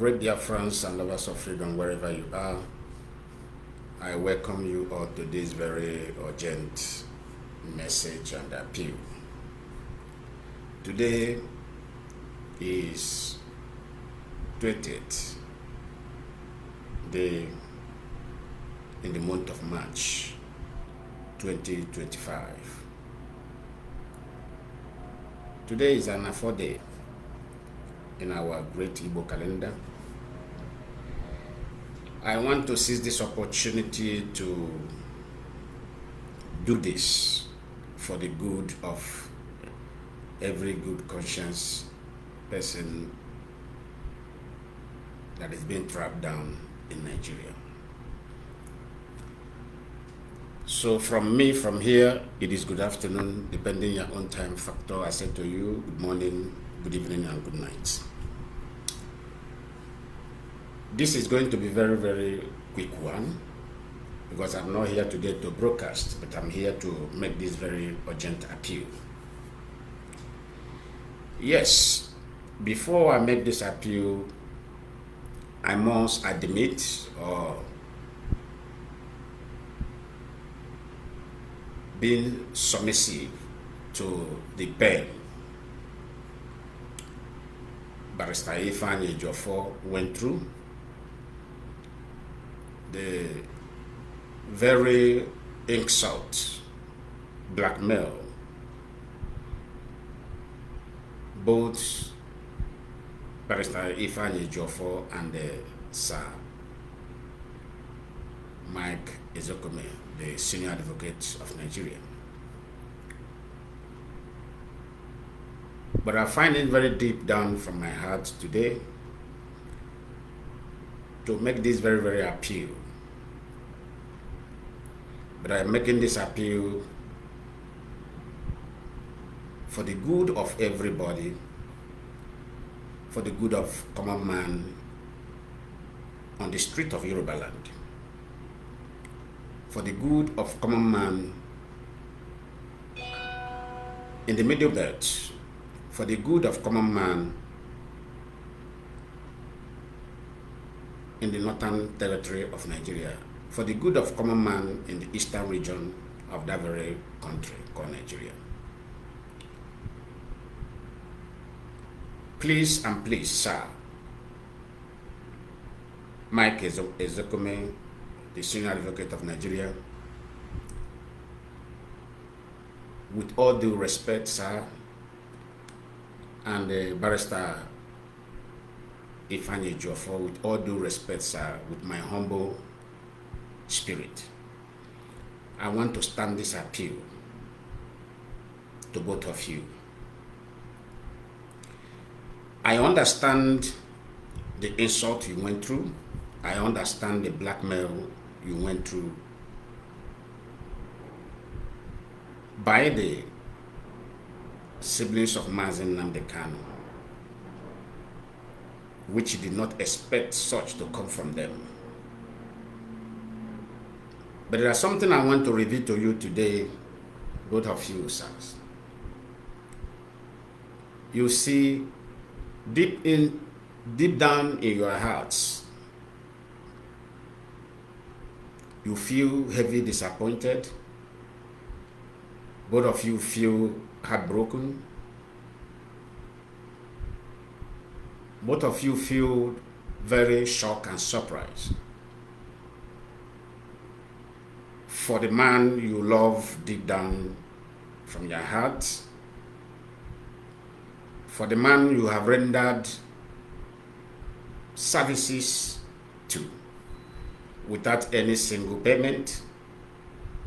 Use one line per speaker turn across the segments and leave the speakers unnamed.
Great Biafrans and lovers of freedom, wherever you are, I welcome you all to this very urgent message and appeal. Today is 20th day in the month of March 2025. Today is an Afo day in our great Igbo calendar. I want to seize this opportunity to do this for the good of every good conscience person that is being trapped down in Nigeria. So from here, it is good afternoon, depending on your own time factor. I say to you, good morning, good evening, and good night. This is going to be very, very quick one, because I'm not here today to broadcast, but I'm here to make this very urgent appeal. Yes, before I make this appeal, I must admit or being submissive to the pen Barrister Ifeanyi Ejiofor went through, the very insult, blackmail, both Barrister Ifeanyi Ejiofor and Sir Ezekome, the senior advocate of Nigeria. But I find it very deep down from my heart today to make this very, very appeal. But I'm making this appeal for the good of everybody, for the good of common man on the street of Yoruba land, for the good of common man in the Middle Belt, for the good of common man in the northern territory of Nigeria, for the good of common man in the eastern region of that very country called Nigeria. Please and please, sir, Ezekome, the senior advocate of Nigeria, with all due respect, sir, and Barrister Ifeanyi Ejiofor, with all due respect, sir, with my humble spirit, I want to stand this appeal to both of you. I understand the insult you went through. I understand the blackmail you went through by the siblings of Mazen Nnamdi Kanu, which did not expect such to come from them. But there is something I want to reveal to you today, both of you, sirs. You see, deep down in your hearts, you feel heavily disappointed. Both of you feel heartbroken. Both of you feel very shocked and surprised for the man you love deep down from your heart, for the man you have rendered services to without any single payment,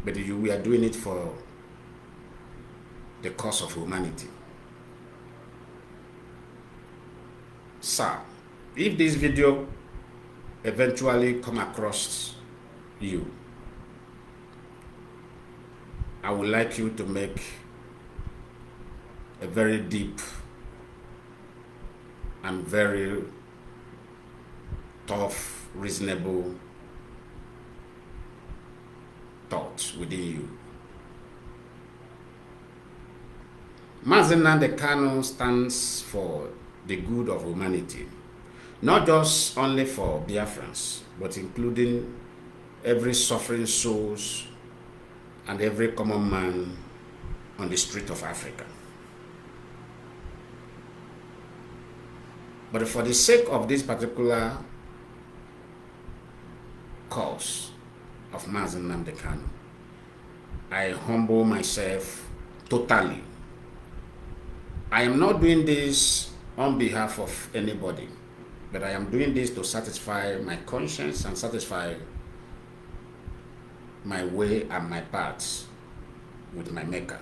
but we are doing it for the cause of humanity. Sir, if this video eventually come across you, I would like you to make a very deep and very tough, reasonable thoughts within you. Mazen Nnamdi Kanu stands for the good of humanity. not just only for Biafrans, but including every suffering souls and every common man on the street of Africa. But for the sake of this particular cause of Mazi Nnamdi Kanu, I humble myself totally. I am not doing this on behalf of anybody, but I am doing this to satisfy my conscience and satisfy my way and my paths with my Maker.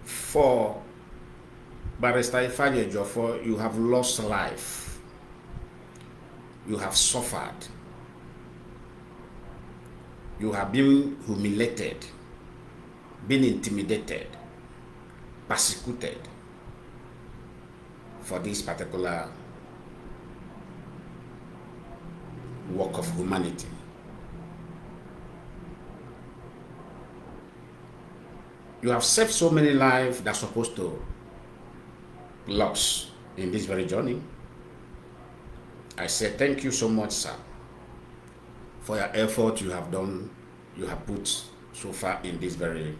For Barrister Ifeanyi Ejiofor, you have lost life. You have suffered. You have been humiliated, been intimidated, persecuted for this particular work of humanity. You have saved so many lives that are supposed to lost in this very journey. I say thank you so much, sir, for your effort you have done, you have put so far in this very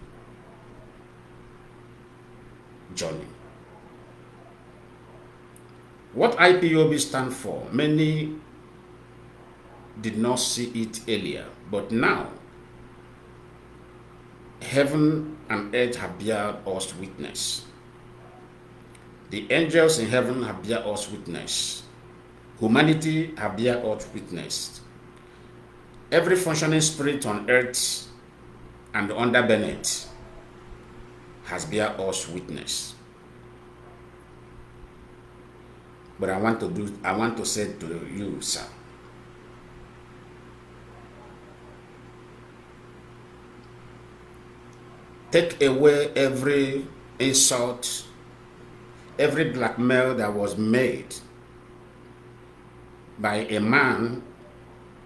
journey. What IPOB stands for, many did not see it earlier, but now heaven and earth have bear us witness. The angels in heaven have bear us witness. Humanity have bear us witness. Every functioning spirit on earth and under beneath has bear us witness. But I want to say to you, sir, take away every insult, every blackmail that was made by a man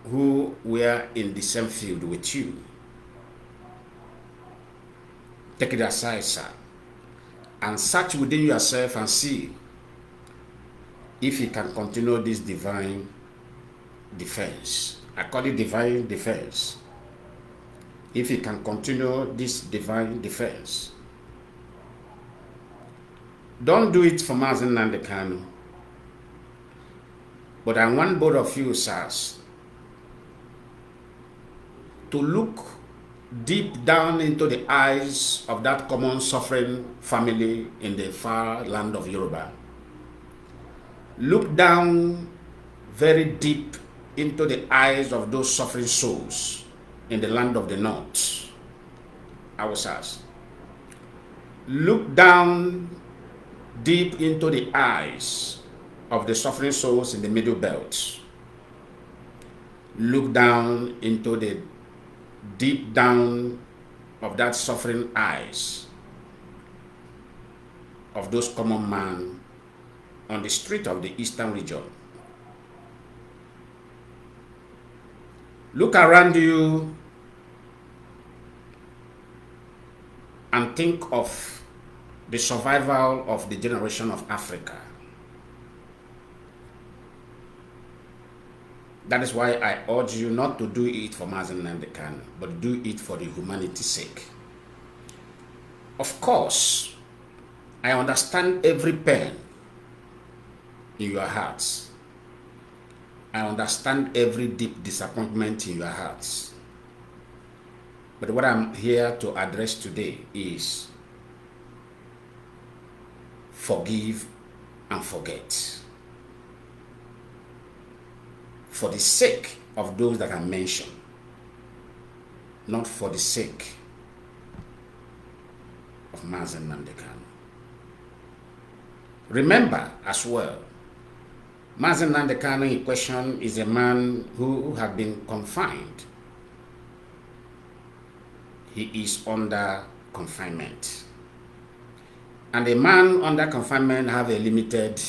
who were in the same field with you. Take it aside, sir, and search within yourself and see if you can continue this divine defense. I call it divine defense. If you can continue this divine defense. Don't do it for Mazi Nnamdi Kanu. But I want both of you, sirs, to look deep down into the eyes of that common suffering family in the far land of Yoruba. Look down very deep into the eyes of those suffering souls in the land of the north, our sirs. Look down deep into the eyes of the suffering souls in the middle belt. Look down into the deep down of that suffering eyes of those common men on the street of the eastern region. Look around you and think of the survival of the generation of Africa. That is why I urge you not to do it for Mazi Nnamdi Kanu, but do it for the humanity's sake. Of course, I understand every pain in your hearts. I understand every deep disappointment in your hearts. But what I'm here to address today is forgive and forget. For the sake of those that I mentioned, not for the sake of Mazi Nnamdi Kanu. Remember as well, Mazi Nnamdi Kanu in question is a man who had been confined. He is under confinement. And a man under confinement have a limited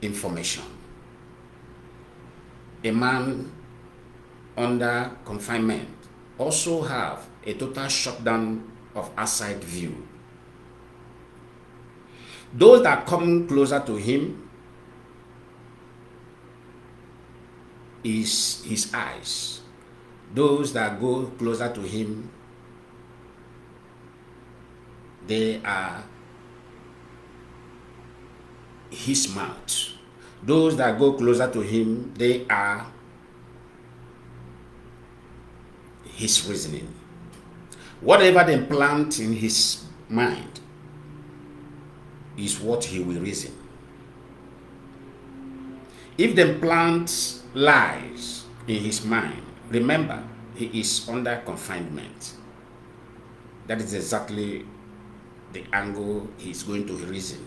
information. A man under confinement also have a total shutdown of outside view. Those that come closer to him is his eyes. Those that go closer to him, they are his mouth. Those that go closer to him, they are his reasoning. Whatever they plant in his mind is what he will reason. If they plant lies in his mind, remember, he is under confinement. That is exactly the angle he is going to reason.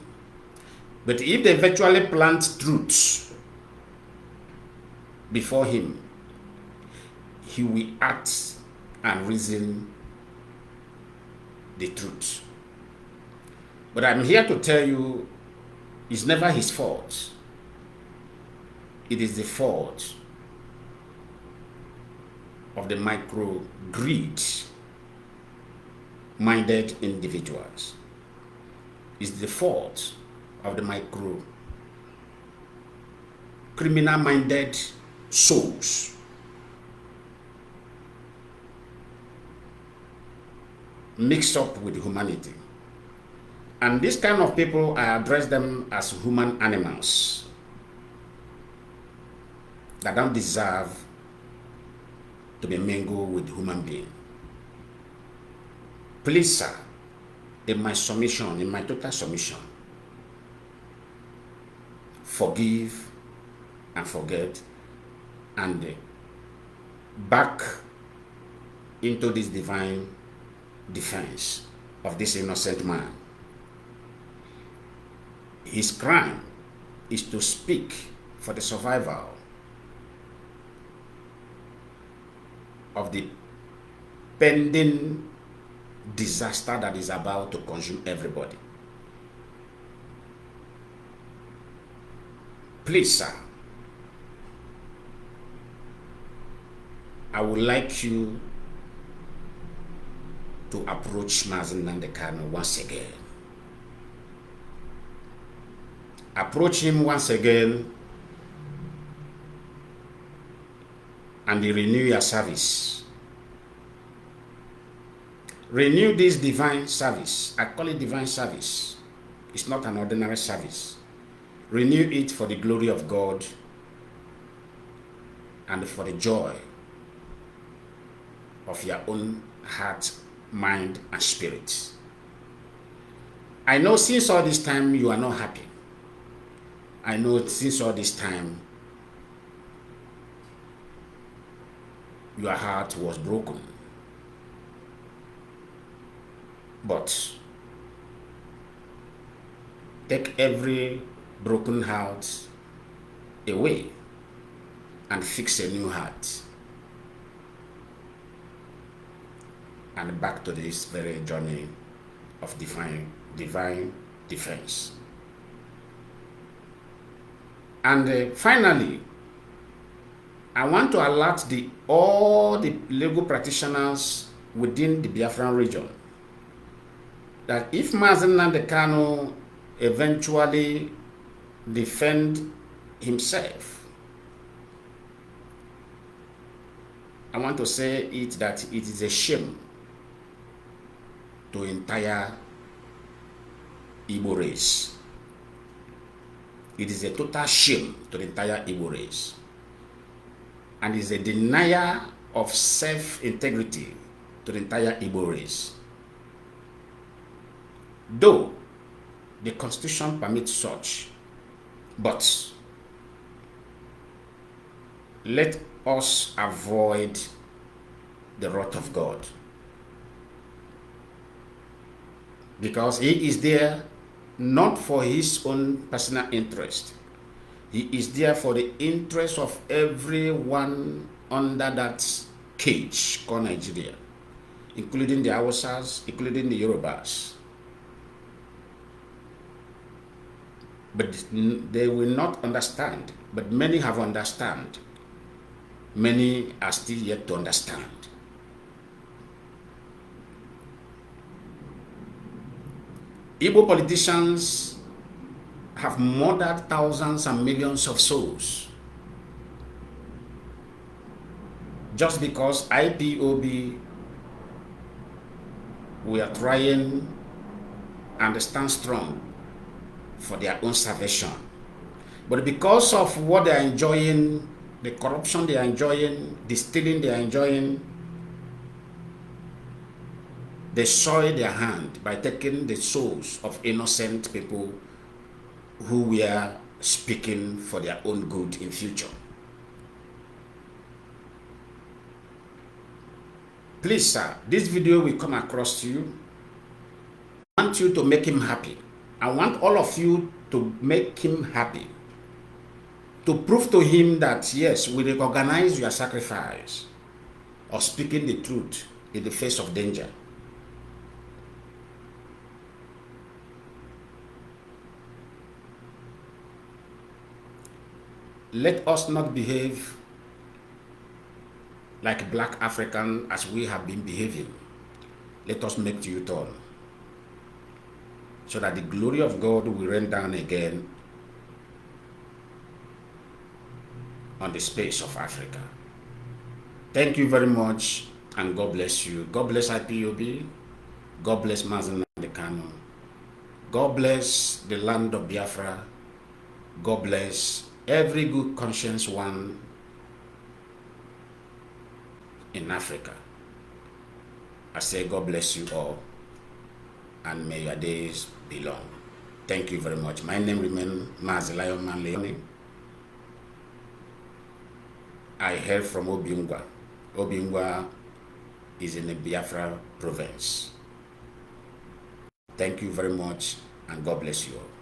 But if they virtually plant truth before him, he will act and reason the truth. But I'm here to tell you, it's never his fault. It is the fault of the micro greed minded individuals. It's the fault of the micro criminal minded souls. Mixed up with humanity. And this kind of people, I address them as human animals that don't deserve to be mingled with human beings. Please, sir, in my submission, in my total submission, forgive and forget and back into this divine defense of this innocent man. His crime is to speak for the survival of the pending disaster that is about to consume everybody. Please, sir, I would like you to approach Mazen Nandekano once again. Approach him once again and renew your service. Renew this divine service. I call it divine service. It's not an ordinary service. Renew it for the glory of God and for the joy of your own heart, mind, and spirit. I know since all this time you are not happy. I know since all this time your heart was broken. But take every broken heart away and fix a new heart. And back to this very journey of divine defense. And finally, I want to alert all the legal practitioners within the Biafran region that if Mazen Nandekano eventually defend himself, I want to say it that it is a shame to entire Igbo race. It is a total shame to the entire Igbo race. And is a denial of self-integrity to the entire Igbo race. Though the Constitution permits such, but let us avoid the wrath of God. Because he is there not for his own personal interest. He is there for the interest of everyone under that cage called Nigeria, including the Hausas, including the Yorubas. But they will not understand. But many have understand. Many are still yet to understand. Igbo politicians have murdered thousands and millions of souls just because IPOB we are trying and stand strong for their own salvation. But because of what they are enjoying, the corruption they are enjoying, the stealing they are enjoying, they soil their hand by taking the souls of innocent people who were speaking for their own good in future. Please, sir, this video will come across to you. I want you to make him happy. I want all of you to make him happy. To prove to him that, yes, we recognize your sacrifice of speaking the truth in the face of danger. Let us not behave like black African as we have been behaving. Let us make the U-turn so that the glory of God will rain down again on the space of Africa. Thank you very much, and God bless you. God bless IPOB. God bless Mazen Kano. God bless the land of Biafra. God bless every good conscience one in Africa. I say God bless you all, and may your days be long. Thank you very much. My name remains Mazilayo Manleone. I hail from Obiungwa. Obiungwa is in the Biafra province. Thank you very much, and God bless you all.